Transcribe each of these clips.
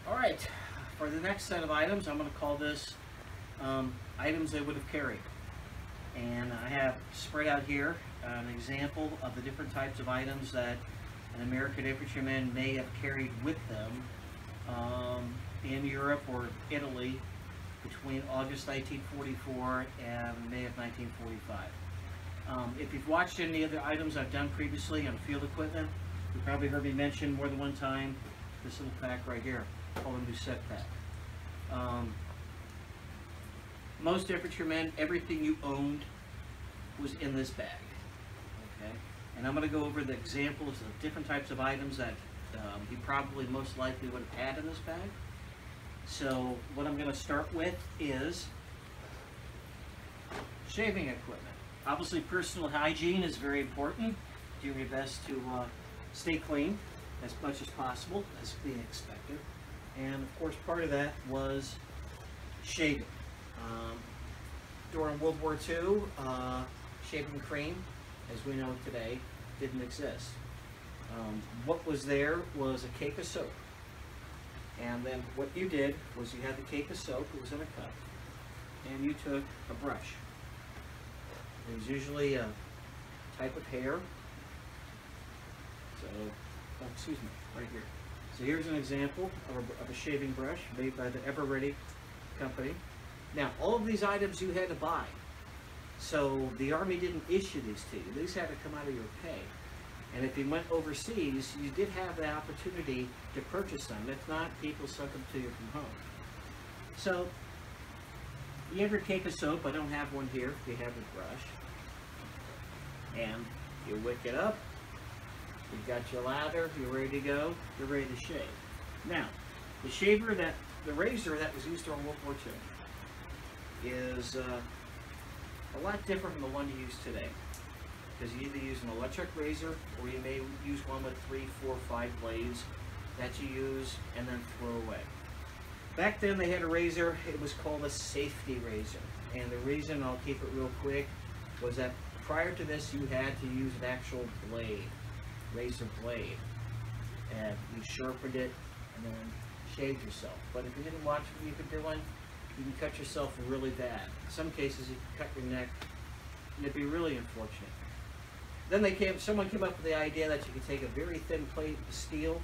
Alright, for the next set of items, I'm going to call this items they would have carried. And I have spread out here an example of the different types of items that an American infantryman may have carried with them in Europe or Italy between August 1944 and May of 1945. If you've watched any of the items I've done previously on field equipment, you probably heard me mention more than one time this little pack right here, called a Musette pack. Most infantrymen, everything you owned was in this bag. Okay, and I'm going to go over the examples of different types of items that you probably most likely would have had in this bag. So what I'm going to start with is shaving equipment. Obviously, personal hygiene is very important. Do your best to stay clean as much as possible, as being expected. And of course, part of that was shaving. During World War II, shaving cream, as we know today, didn't exist. What was there was a cake of soap. And then what you did was you had the cake of soap, it was in a cup, and you took a brush. It was usually a type of hair. So, oh, excuse me, right here. So here's an example of a shaving brush made by the Ever-Ready company. Now, all of these items you had to buy. So the Army didn't issue these to you. These had to come out of your pay. And if you went overseas, you did have the opportunity to purchase them. If not, people sent them to you from home. So, you have your cake of soap. I don't have one here. You have a brush. And you wick it up. You've got your lather. You're ready to go. You're ready to shave. Now, the razor that was used during World War II is a lot different from the one you use today. Because you either use an electric razor or you may use one with 3, 4, 5 blades that you use and then throw away. Back then they had a razor, it was called a safety razor. And the reason, I'll keep it real quick, was that prior to this you had to use an actual blade, razor blade. And you sharpened it and then shaved yourself. But if you didn't watch what you've been doing, you can cut yourself really bad. In some cases you can cut your neck and it'd be really unfortunate. Then someone came up with the idea that you could take a very thin plate of steel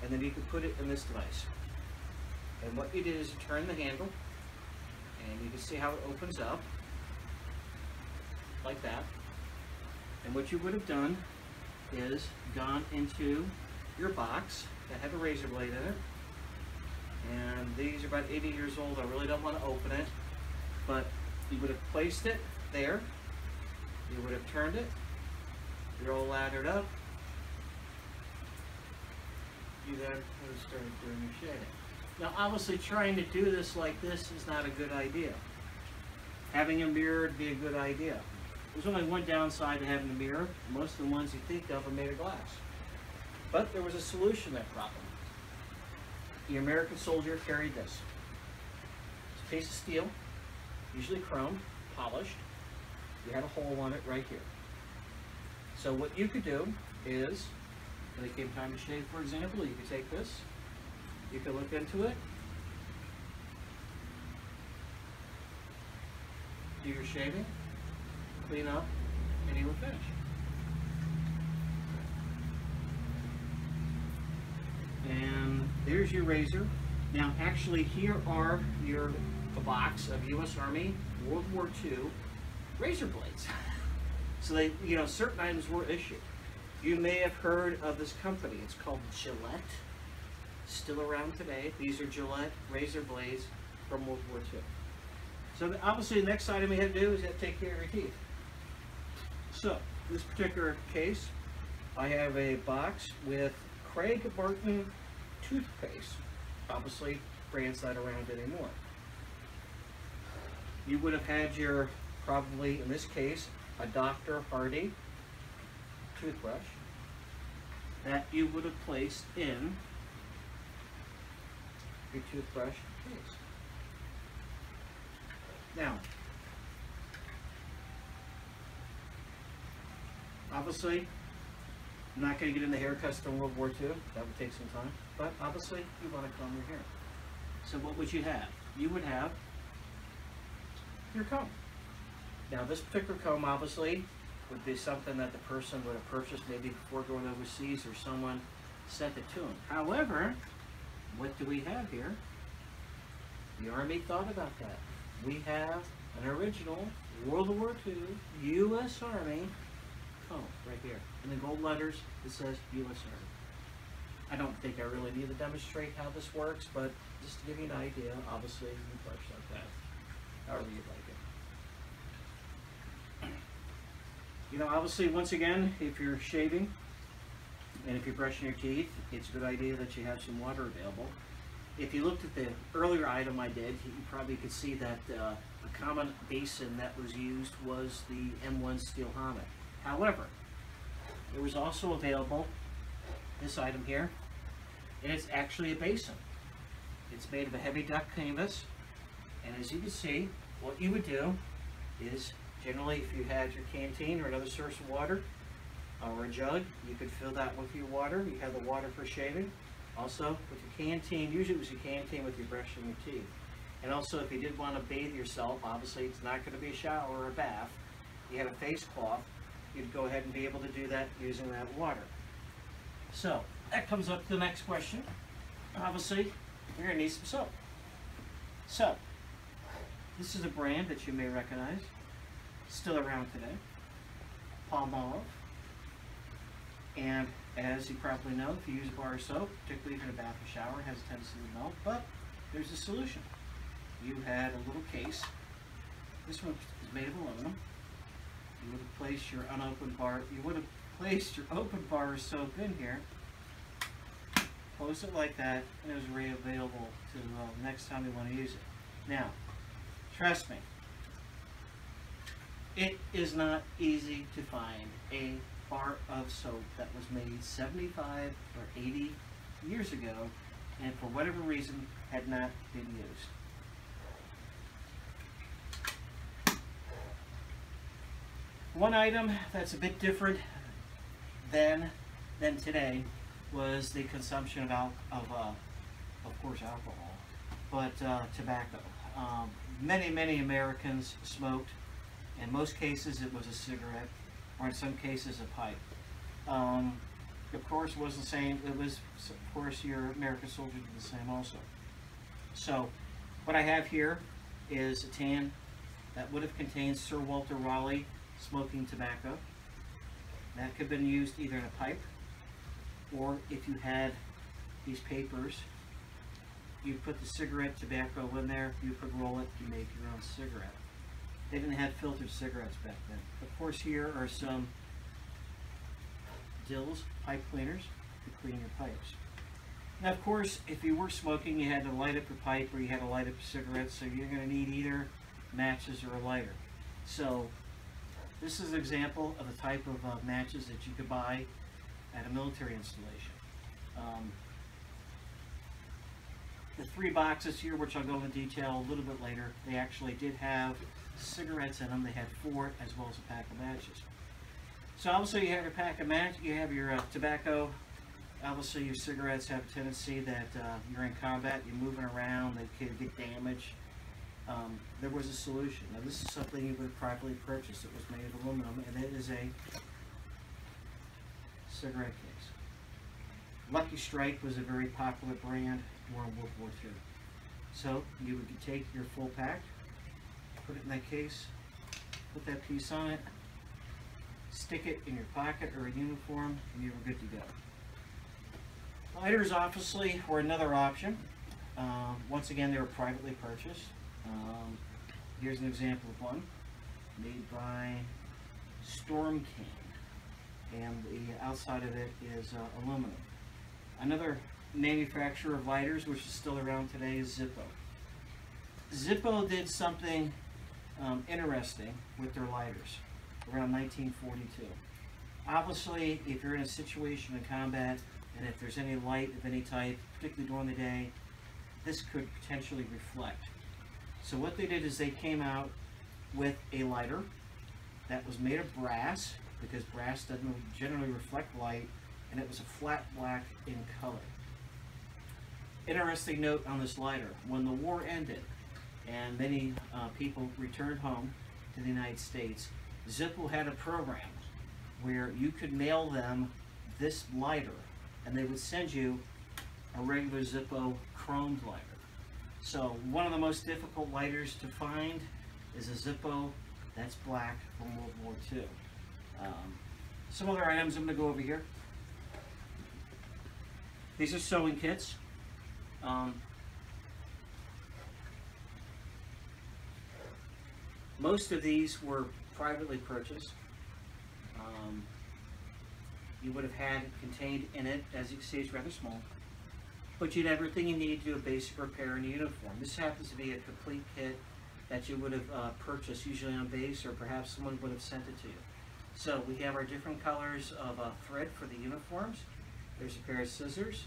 and then you could put it in this device. And what you did is you turn the handle and you can see how it opens up like that. And what you would have done is gone into your box that had a razor blade in it. And these are about 80 years old. I really don't want to open it, but you would have placed it there. You would have turned it. You're all lathered up. You then would have started doing your shaving. Now, obviously, trying to do this like this is not a good idea. Having a mirror would be a good idea. There's only one downside to having a mirror. Most of the ones you think of are made of glass. But there was a solution to that problem. The American soldier carried this. It's a piece of steel, usually chrome, polished. You had a hole on it right here. So what you could do is, when it came time to shave, for example, you could take this, you could look into it, do your shaving, clean up, and you were finished. And there's your razor. Now, actually, here are a box of U.S. Army World War II razor blades. So they, certain items were issued. You may have heard of this company. It's called Gillette. Still around today. These are Gillette razor blades from World War II. So obviously, the next item we have to do is have to take care of your teeth. So, this particular case, I have a box with Craig Barton toothpaste. Obviously, brands not around anymore. You would have had your, probably in this case, a Dr. Hardy toothbrush that you would have placed in your toothbrush case. Now, obviously, I'm not going to get into haircuts from World War II. That would take some time. But obviously, you want to comb your hair. So what would you have? You would have your comb. Now this particular comb obviously would be something that the person would have purchased maybe before going overseas, or someone sent it to them. However, what do we have here? The Army thought about that. We have an original World War II U.S. Army comb right here. In the gold letters, it says U.S. Army. I don't think I really need to demonstrate how this works, but just to give you an idea, obviously you brush like that, however you'd like it. You know, obviously, once again, if you're shaving and if you're brushing your teeth, it's a good idea that you have some water available. If you looked at the earlier item I did, you probably could see that a common basin that was used was the M1 steel helmet. However, it was also available, this item here, and it's actually a basin. It's made of a heavy duck canvas, and as you can see, what you would do is, generally if you had your canteen or another source of water, or a jug, you could fill that with your water. You have the water for shaving. Also, with your canteen, usually it was your canteen with your brushing your teeth. And also, if you did want to bathe yourself, obviously it's not going to be a shower or a bath. You had a face cloth, you'd go ahead and be able to do that using that water. So, that comes up to the next question. Obviously, you're going to need some soap. So, this is a brand that you may recognize, still around today, Palmolive. And as you probably know, if you use bar of soap, particularly if you're in a bath or shower, it has a tendency to melt, but there's a solution. You had a little case. This one is made of aluminum. You would have placed your open bar of soap in here, close it like that, and it was already available to next time you want to use it. Now, trust me, it is not easy to find a bar of soap that was made 75 or 80 years ago and for whatever reason had not been used. One item that's a bit different than today was the consumption of course alcohol, but tobacco. Many Americans smoked. In most cases it was a cigarette, or in some cases a pipe. Of course it wasn't the same. It was, of course, your American soldiers did the same also. So what I have here is a tin that would have contained Sir Walter Raleigh smoking tobacco. That could have been used either in a pipe, or if you had these papers, you put the cigarette tobacco in there, you could roll it, you make your own cigarette. They didn't have filtered cigarettes back then. Of course, here are some Dills pipe cleaners to clean your pipes. Now, of course, if you were smoking, you had to light up your pipe or you had to light up your cigarettes, so you're going to need either matches or a lighter. So, this is an example of the type of matches that you could buy at a military installation. The 3 boxes here, which I'll go into detail a little bit later, they actually did have cigarettes in them. They had 4 as well as a pack of matches. So obviously you have your pack of matches, you have your tobacco. Obviously your cigarettes have a tendency that you're in combat, you're moving around, they could get damaged. There was a solution. Now this is something you would have probably purchased. It was made of aluminum, and it is a cigarette case. Lucky Strike was a very popular brand during World War II. So you would take your full pack, put it in that case, put that piece on it, stick it in your pocket or a uniform, and you were good to go. Lighters obviously were another option. Once again, they were privately purchased. Here's an example of one made by Storm King, and the outside of it is aluminum. Another manufacturer of lighters, which is still around today, is Zippo. Zippo did something interesting with their lighters around 1942. Obviously, if you're in a situation in combat, and if there's any light of any type, particularly during the day, this could potentially reflect. So what they did is they came out with a lighter that was made of brass, because brass doesn't generally reflect light and it was a flat black in color. Interesting note on this lighter: when the war ended and many people returned home to the United States, Zippo had a program where you could mail them this lighter and they would send you a regular Zippo chromed lighter. So one of the most difficult lighters to find is a Zippo that's black from World War II. Some other items I'm going to go over here. These are sewing kits. Most of these were privately purchased. You would have had contained in it, as you can see, it's rather small, but you'd have everything you need to do a basic repair in a uniform. This happens to be a complete kit that you would have purchased, usually on base, or perhaps someone would have sent it to you. So we have our different colors of thread for the uniforms. There's a pair of scissors.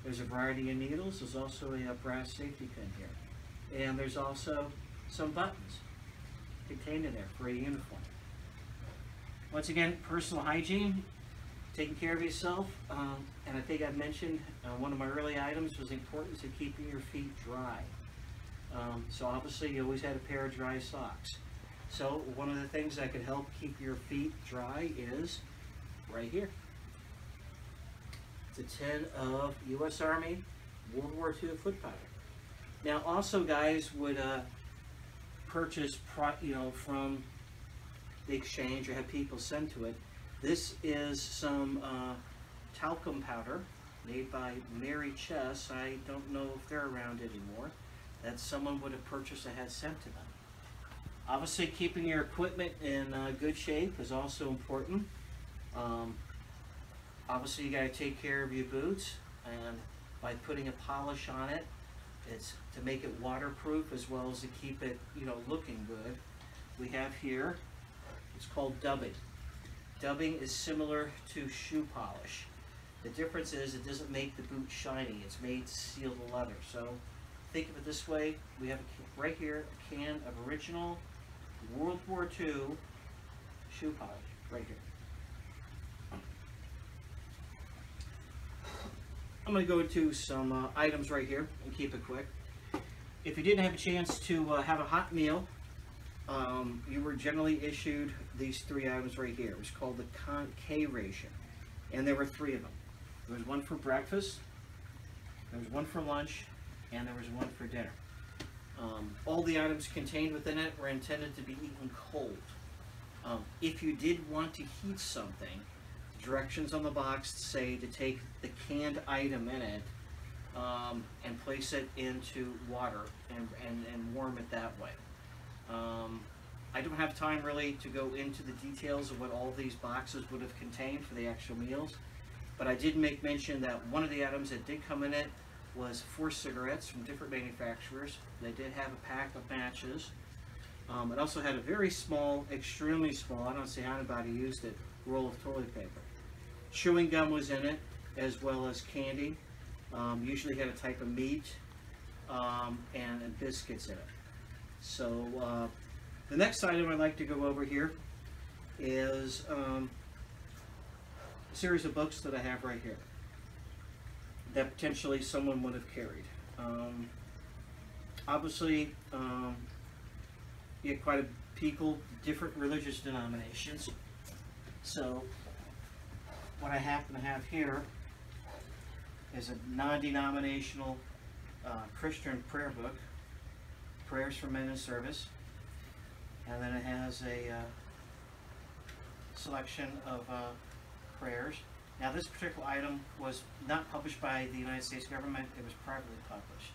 There's a variety of needles. There's also a brass safety pin here. And there's also some buttons contained in there for a uniform. Once again, personal hygiene, taking care of yourself. And I think I mentioned one of my early items was the importance of keeping your feet dry. So obviously you always had a pair of dry socks. So one of the things that could help keep your feet dry is right here. It's a tin of U.S. Army World War II foot powder. Now also guys would purchase from the exchange or have people send to it. This is some talcum powder made by Mary Chess. I don't know if they're around anymore. That someone would have purchased and had sent to them. Obviously, keeping your equipment in good shape is also important. Obviously, you got to take care of your boots, and by putting a polish on it, it's to make it waterproof as well as to keep it, looking good. We have here, it's called dubbing. Dubbing is similar to shoe polish. The difference is it doesn't make the boot shiny. It's made to seal the leather. So think of it this way. We have right here a can of original World War II shoe polish right here. I'm going to go into some items right here and keep it quick. If you didn't have a chance to have a hot meal, you were generally issued these three items right here. It was called the K ration, and there were three of them. There was one for breakfast, there was one for lunch, and there was one for dinner. All the items contained within it were intended to be eaten cold. If you did want to heat something, directions on the box say to take the canned item in it and place it into water and warm it that way. I don't have time really to go into the details of what all these boxes would have contained for the actual meals, but I did make mention that one of the items that did come in it was 4 cigarettes from different manufacturers. They did have a pack of matches. It also had a very small, extremely small, I don't see how anybody used it, roll of toilet paper. Chewing gum was in it, as well as candy. Usually had a type of meat and biscuits in it. So the next item I'd like to go over here is a series of books that I have right here that potentially someone would have carried. Obviously, you get quite a people, different religious denominations. So what I happen to have here is a non-denominational Christian prayer book, Prayers for Men in Service, and then it has a selection of prayers. Now this particular item was not published by the United States government, it was privately published.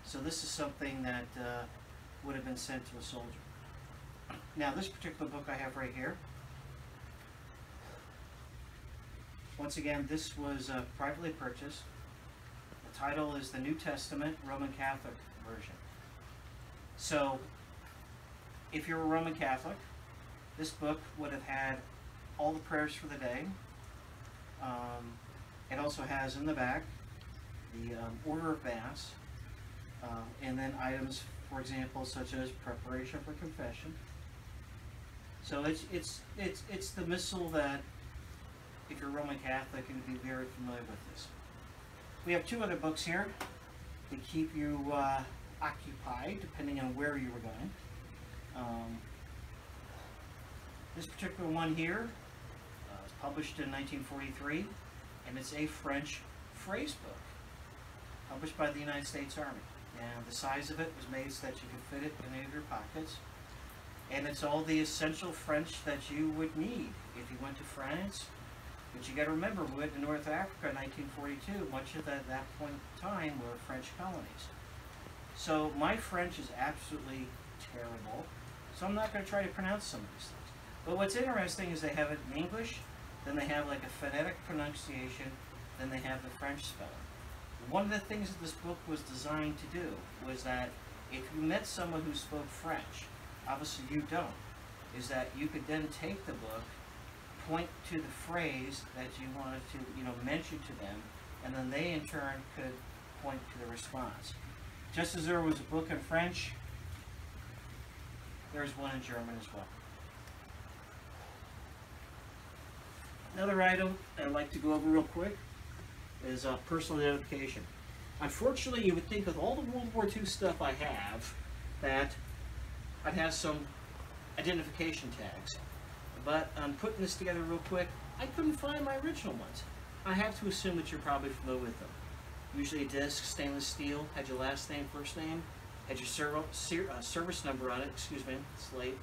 So this is something that would have been sent to a soldier. Now this particular book I have right here, once again this was privately purchased. The title is the New Testament Roman Catholic version. So if you're a Roman Catholic, this book would have had all the prayers for the day. It also has in the back the order of Mass, and then items, for example, such as preparation for confession. So it's the missal that if you're Roman Catholic, you'll be very familiar with this. We have two other books here to keep you occupied, depending on where you were going. This particular one here was published in 1943, and it's a French phrase book, published by the United States Army. And the size of it was made so that you could fit it in any of your pockets. And it's all the essential French that you would need if you went to France. But you got to remember, we went to North Africa in 1942. Much of that point in time were French colonies. So my French is absolutely terrible. So I'm not going to try to pronounce some of these things. But what's interesting is they have it in English, then they have like a phonetic pronunciation, then they have the French spelling. One of the things that this book was designed to do was that if you met someone who spoke French, obviously you don't, is that you could then take the book, point to the phrase that you wanted to, mention to them, and then they in turn could point to the response. Just as there was a book in French, there's one in German as well. Another item I'd like to go over real quick is personal identification. Unfortunately, you would think with all the World War II stuff I have, that I'd have some identification tags. But I'm putting this together real quick. I couldn't find my original ones. I have to assume that you're probably familiar with them. Usually a disc, stainless steel, had your last name, first name, had your service number on it, it's late,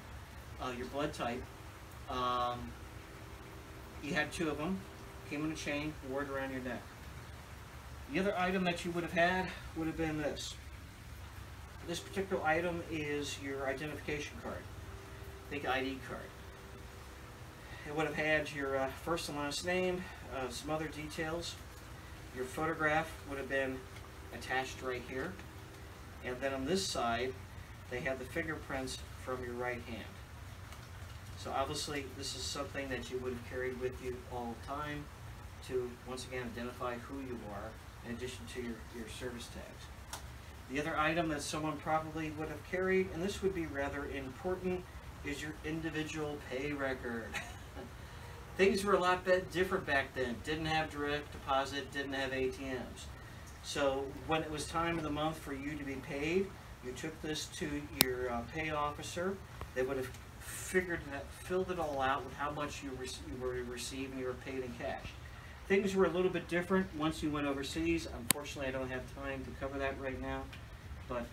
your blood type. You had two of them, came in a chain, wore it around your neck. The other item that you would have had would have been this. This particular item is your identification card. Think ID card. It would have had your first and last name, some other details. Your photograph would have been attached right here. And then on this side, they have the fingerprints from your right hand. So obviously, this is something that you would have carried with you all the time to, once again, identify who you are, in addition to your service tags. The other item that someone probably would have carried, and this would be rather important, is your individual pay record. Things were a lot different back then. Didn't have direct deposit, didn't have ATMs. So when it was time of the month for you to be paid, you took this to your pay officer. They would have filled it all out with how much you were to receive, and you were paid in cash. Things were a little bit different once you went overseas. Unfortunately, I don't have time to cover that right now. But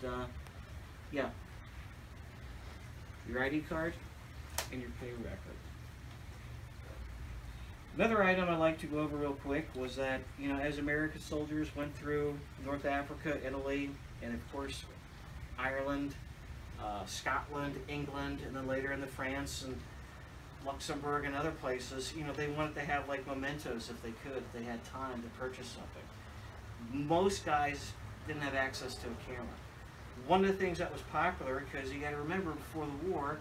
yeah, your ID card and your pay record. Another item I'd like to go over real quick was that, as American soldiers went through North Africa, Italy, and of course Ireland, Scotland, England, and then later into France and Luxembourg and other places, they wanted to have like mementos if they could, if they had time to purchase something. Most guys didn't have access to a camera. One of the things that was popular, because you got to remember before the war,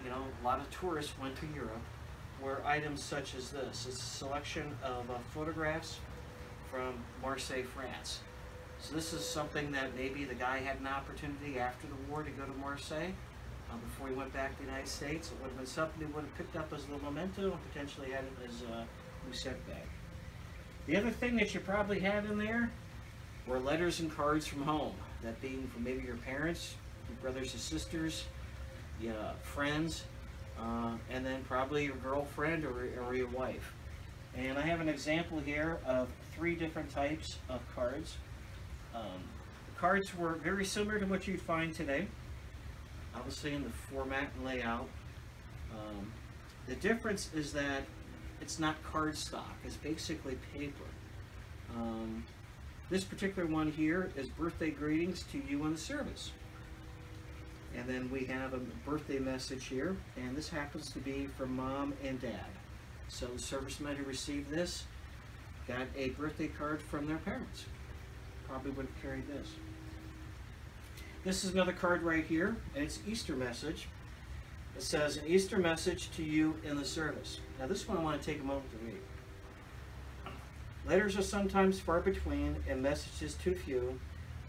a lot of tourists went to Europe, were items such as this. It's a selection of photographs from Marseille, France. So this is something that maybe the guy had an opportunity after the war to go to Marseille before he went back to the United States. It would have been something he would have picked up as a little memento and potentially had it as a Musette bag. The other thing that you probably had in there were letters and cards from home. That being from maybe your parents, your brothers and sisters, your friends, and then probably your girlfriend or your wife. And I have an example here of 3 different types of cards. The cards were very similar to what you'd find today, obviously in the format and layout. The difference is that it's not cardstock, it's basically paper. This particular one here is birthday greetings to you in the service. And then we have a birthday message here, and this happens to be from Mom and Dad. So the servicemen who received this got a birthday card from their parents. Probably would have carried this. This is another card right here, and it's Easter message. It says, an Easter message to you in the service. Now this one I want to take a moment to read. Letters are sometimes far between and messages too few,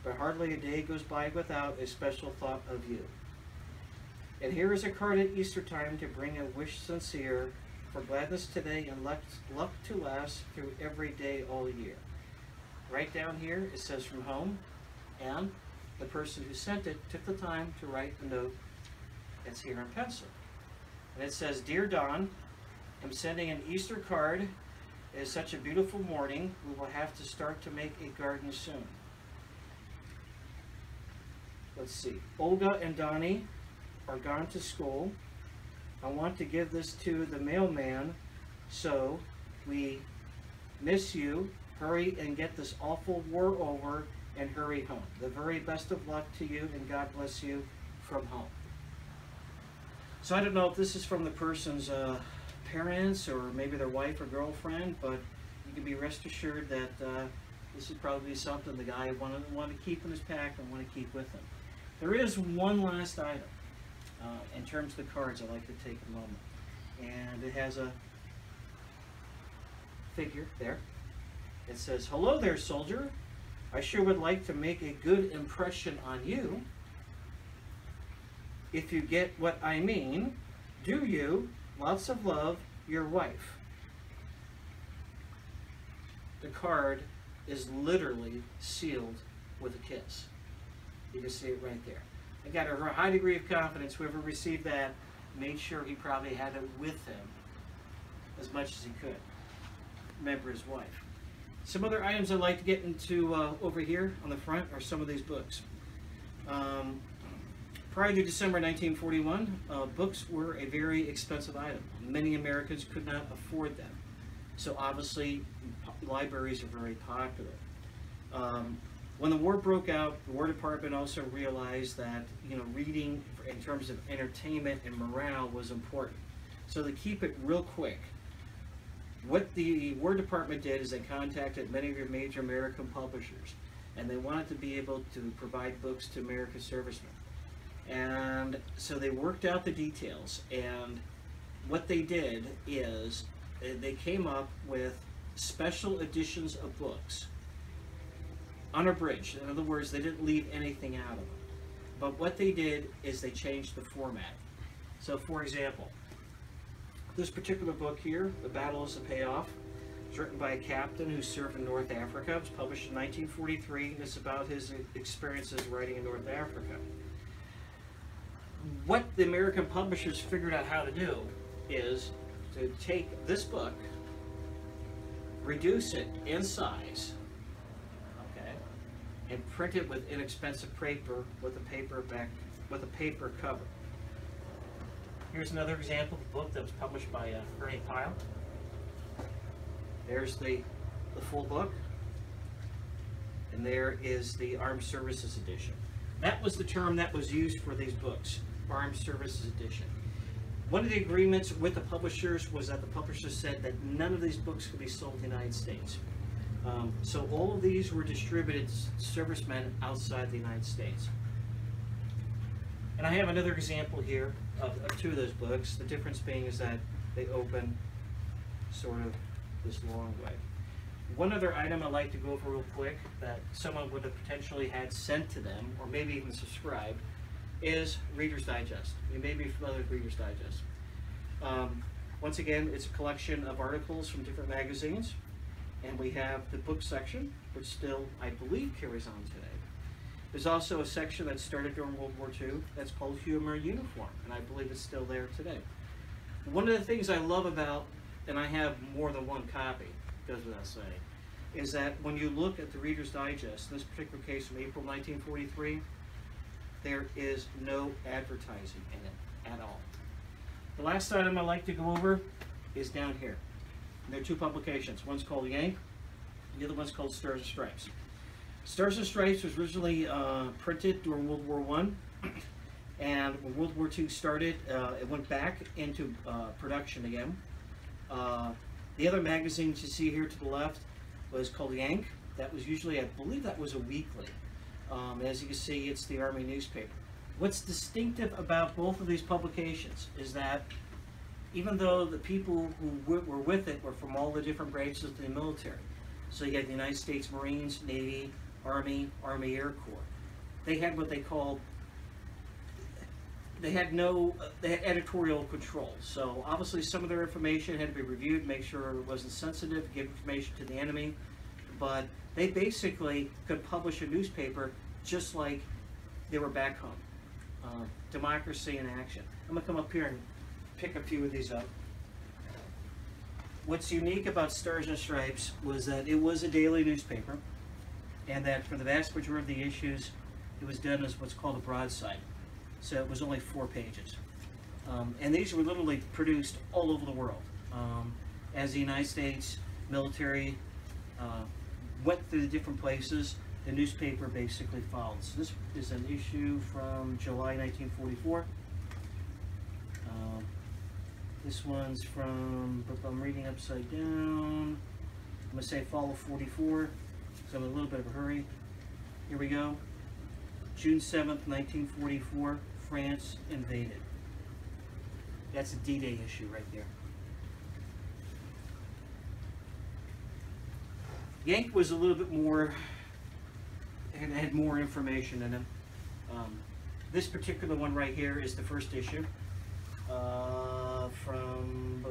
but hardly a day goes by without a special thought of you. And here is a card at Easter time to bring a wish sincere for gladness today and luck to last through every day all year. Right down here it says from home, and the person who sent it took the time to write a note that's here in pencil. And it says, "Dear Don, I'm sending an Easter card. It is such a beautiful morning. We will have to start to make a garden soon." Let's see. "Olga and Donnie are gone to school. I want to give this to the mailman, so we miss you. Hurry and get this awful war over and hurry home. The very best of luck to you, and God bless you, from home." So I don't know if this is from the person's parents or maybe their wife or girlfriend, but you can be rest assured that this would probably be something the guy want to keep in his pack and want to keep with him. There is one last item in terms of the cards I'd like to take a moment. And it has a figure there. It says, "Hello there, soldier. I sure would like to make a good impression on you. If you get what I mean, do you? Lots of love, your wife." The card is literally sealed with a kiss. You can see it right there. I got a high degree of confidence whoever received that made sure he probably had it with him as much as he could. Remember his wife. Some other items I'd like to get into over here on the front are some of these books. Prior to December 1941, books were a very expensive item. Many Americans could not afford them. So obviously, libraries are very popular. When the war broke out, the War Department also realized that reading in terms of entertainment and morale was important. So to keep it real quick, what the War Department did is they contacted many of your major American publishers, and they wanted to be able to provide books to American servicemen. And so they worked out the details, and what they did is they came up with special editions of books, unabridged. In other words, they didn't leave anything out of them. But what they did is they changed the format. So for example, this particular book here, The Battle is the Payoff, is written by a captain who served in North Africa. It was published in 1943, and it's about his experiences writing in North Africa. What the American publishers figured out how to do is to take this book, reduce it in size, okay, and print it with inexpensive paper with a paper cover. Here's another example of a book that was published by Ernie Pyle. There's the full book, and there is the Armed Services Edition. That was the term that was used for these books, Armed Services Edition. One of the agreements with the publishers was that the publishers said that none of these books could be sold in the United States. So all of these were distributed to servicemen outside the United States. And I have another example here of two of those books. The difference being is that they open sort of this long way. One other item I'd like to go over real quick that someone would have potentially had sent to them, or maybe even subscribed, is Reader's Digest. You may be familiar with Reader's Digest. Once again, it's a collection of articles from different magazines, and we have the book section, which still, I believe, carries on today. There's also a section that started during World War II that's called Humor Uniform, and I believe it's still there today. One of the things I love about, and I have more than one copy, goes without saying, is that when you look at the Reader's Digest, in this particular case from April 1943, there is no advertising in it at all. The last item I'd like to go over is down here. There are two publications. One's called Yank, the other one's called Stars and Stripes. Stars and Stripes was originally printed during World War I, and when World War II started, it went back into production again. The other magazines you see here to the left was called Yank. That was usually, I believe that was a weekly. As you can see, it's the Army newspaper. What's distinctive about both of these publications is that even though the people who were with it were from all the different branches of the military, so you had the United States Marines, Navy, Army, Army Air Corps, they had what they called they had no they had editorial control. So obviously some of their information had to be reviewed, make sure it wasn't sensitive, give information to the enemy. But they basically could publish a newspaper just like they were back home. Democracy in action. I'm gonna come up here and pick a few of these up. What's unique about Stars and Stripes was that it was a daily newspaper, and that for the vast majority of the issues, it was done as what's called a broadside. So it was only 4 pages. And these were literally produced all over the world. As the United States military went through the different places, the newspaper basically followed. So this is an issue from July 1944. This one's from, I'm reading upside down, I'm going to say fall of 44, so I'm in a little bit of a hurry. Here we go. June 7th, 1944, France invaded. That's a D-Day issue right there. Yank was a little bit more, and had more information in it. This particular one right here is the first issue from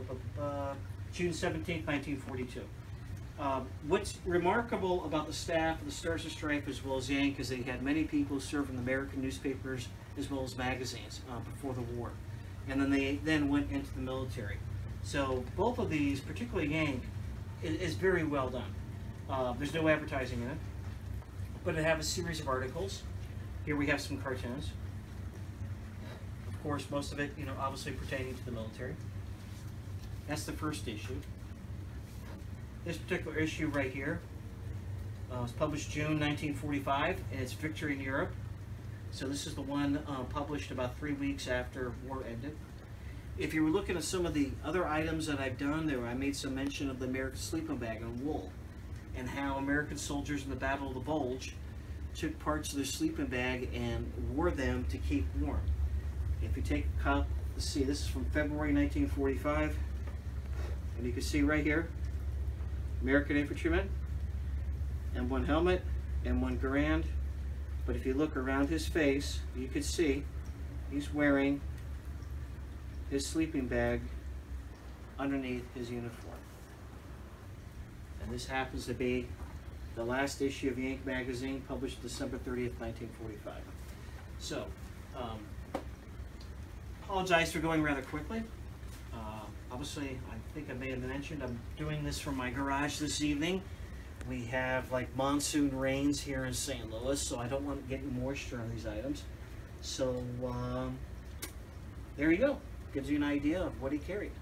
June 17th, 1942. What's remarkable about the staff of the Stars and Stripes as well as Yank is they had many people serve in the American newspapers as well as magazines before the war. And then they went into the military. So both of these, particularly Yank, is very well done. There's no advertising in it, but it have a series of articles. Here we have some cartoons. Of course, most of it, obviously pertaining to the military. That's the first issue. This particular issue right here was published June 1945, and it's Victory in Europe. So this is the one published about 3 weeks after war ended. If you were looking at some of the other items that I've done there, I made some mention of the American sleeping bag on wool, and how American soldiers in the Battle of the Bulge took parts of their sleeping bag and wore them to keep warm. If you take a cup, let's see, this is from February 1945, and you can see right here, American infantryman, and one helmet, and one Garand. But if you look around his face, you can see he's wearing his sleeping bag underneath his uniform. And this happens to be the last issue of Yank magazine, published December 30th, 1945. So, apologize for going rather quickly. Obviously, I think I may have mentioned I'm doing this from my garage this evening. We have like monsoon rains here in St. Louis, so I don't want to get any moisture on these items. So, there you go. Gives you an idea of what he carried.